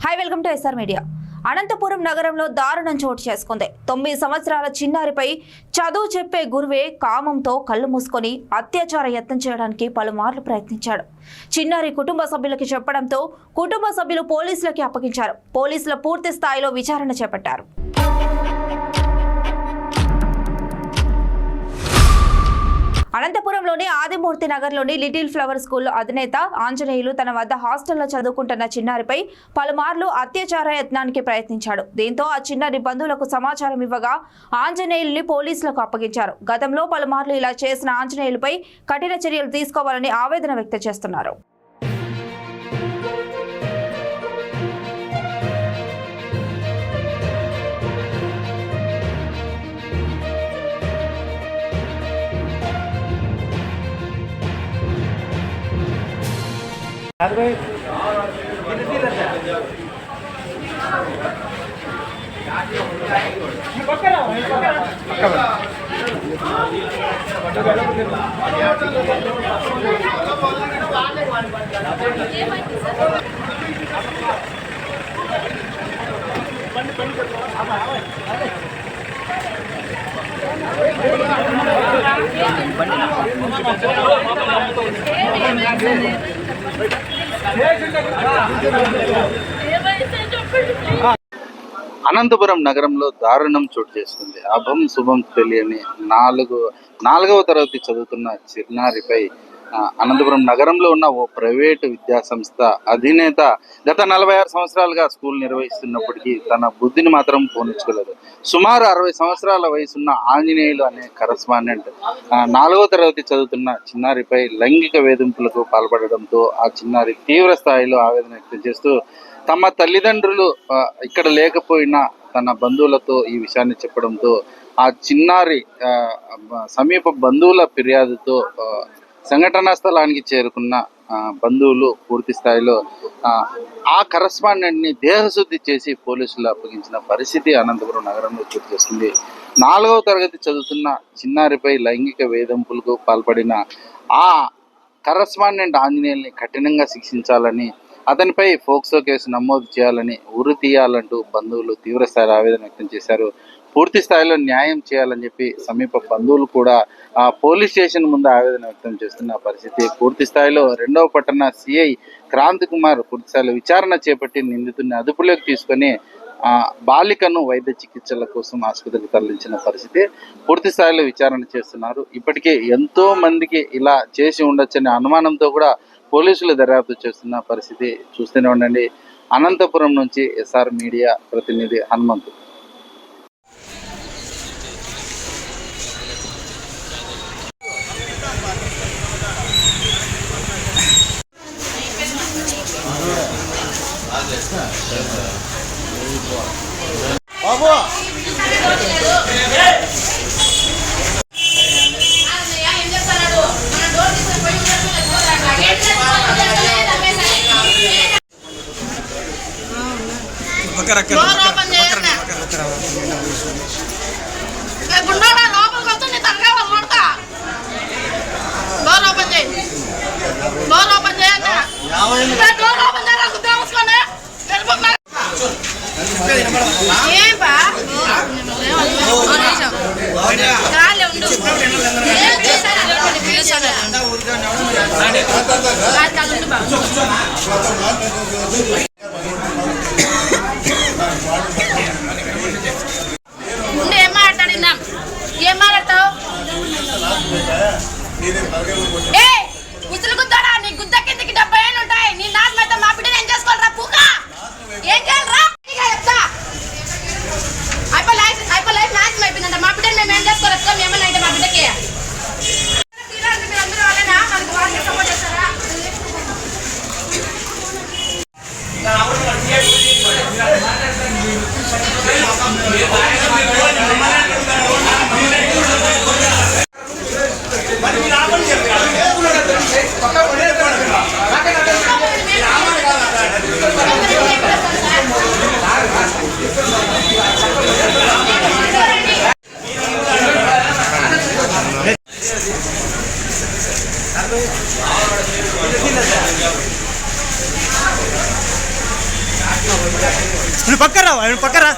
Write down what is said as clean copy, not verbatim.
High welcome to SR Media. Anantapuram నగరంలో దారుణం చోటు చేసుకుంది. 9 సంవత్సరాల చిన్నారిపై చదువు చెప్పే గురువే కామంతో కళ్ళు మూసుకొని అత్యాచార యత్నం చేయడానికి పలుమార్లు ప్రయత్నించాడు. చిన్నారి కుటుంబ సభ్యులకి చెప్పడంతో కుటుంబ సభ్యులు పోలీసులకి అప్పగించారు. పోలీసులు పూర్తి స్థాయిలో విచారణ చేపట్టారు. అనంతపురంలోని ఆదిమూర్తి నగర్లోని లిటిల్ ఫ్లవర్ స్కూల్లో అధినేత ఆంజనేయులు తన వద్ద హాస్టల్లో చదువుకుంటున్న చిన్నారిపై పలుమార్లు అత్యాచార యత్నానికి ప్రయత్నించాడు. దీంతో ఆ చిన్నారి బంధువులకు సమాచారం ఇవ్వగా ఆంజనేయుల్ని పోలీసులకు అప్పగించారు. గతంలో పలుమార్లు ఇలా చేసిన ఆంజనేయులపై కఠిన చర్యలు తీసుకోవాలని ఆవేదన వ్యక్తం చేస్తున్నారు. అనంతపురం నగరంలో దారుణం చోటు చేసుకుంది. అభం శుభం తెలియని నాలుగవ తరగతి చదువుతున్న చిన్నారిపై అనంతపురం నగరంలో ఉన్న ఓ ప్రైవేటు విద్యాసంస్థ అధినేత గత 46 సంవత్సరాలుగా స్కూల్ నిర్వహిస్తున్నప్పటికీ తన బుద్ధిని మాత్రం పోనించుకోలేదు. సుమారు 60 సంవత్సరాల వయసున్న ఆంజనేయులు అనే కరస్పాండెంట్ 4వ తరగతి చదువుతున్న చిన్నారిపై లైంగిక వేధింపులకు పాల్పడడంతో ఆ చిన్నారి తీవ్ర స్థాయిలో ఆవేదన వ్యక్తం చేస్తూ తమ తల్లిదండ్రులు ఇక్కడ లేకపోయినా తన బంధువులతో ఈ విషయాన్ని చెప్పడంతో ఆ చిన్నారి సమీప బంధువుల ఫిర్యాదుతో సంఘటనా స్థలానికి చేరుకున్న బంధువులు పూర్తి స్థాయిలో ఆ కరస్పాండెంట్ని దేహశుద్ధి చేసి పోలీసులు అప్పగించిన పరిస్థితి అనంతపురం నగరంలో చోటు చేస్తుంది. 4వ తరగతి చదువుతున్న చిన్నారిపై లైంగిక వేధింపులకు పాల్పడిన ఆ కరస్పాండెంట్ ఆంజనేయుల్ని కఠినంగా శిక్షించాలని, అతనిపై ఫోక్సో కేసు నమోదు చేయాలని, ఉరి తీయాలంటూ బంధువులు తీవ్రస్థాయిలో ఆవేదన వ్యక్తం చేశారు. పూర్తి స్థాయిలో న్యాయం చేయాలని చెప్పి సమీప బంధువులు కూడా పోలీస్ స్టేషన్ ముందు ఆవేదన వ్యక్తం చేస్తున్న పరిస్థితి. పూర్తి స్థాయిలో 2వ పట్టణ సిఐ క్రాంతి కుమార్ పూర్తి స్థాయిలో విచారణ చేపట్టి నిందితుడిని అదుపులోకి తీసుకొని బాలికను వైద్య చికిత్సల కోసం ఆసుపత్రికి తరలించిన పరిస్థితి. పూర్తి స్థాయిలో విచారణ చేస్తున్నారు. ఇప్పటికే ఎంతో మందికి ఇలా చేసి ఉండొచ్చనే అనుమానంతో కూడా పోలీసులు దర్యాప్తు చేస్తున్న పరిస్థితి. చూస్తూనే ఉండండి. అనంతపురం నుంచి ఎస్ఆర్ మీడియా ప్రతినిధి హనుమంతు. బాబు ఏం మాట్లాడతావు? గుర్తులు గుద్దాడా? నీ గుద్ద కిందకి 70 ఏళ్ళు ఉంటాయి. నీ నాన్నమైతే మా బిడ్డను ఏం చేసుకోవాలరా? పూక ఏం చేయాలరా? చెప్తా అయిపోయి లైఫ్ నాశనం అయిపోయిందంట. మా బిడ్డను మేము ఏం చేసుకోవాలి? మేమన్నా అంటే మా బిడ్డకి మీరందరూ వాళ్ళేనా మనకు వాళ్ళకి సపోర్ట్ చేస్తారా? నువ్వు పక్కరా పక్కరా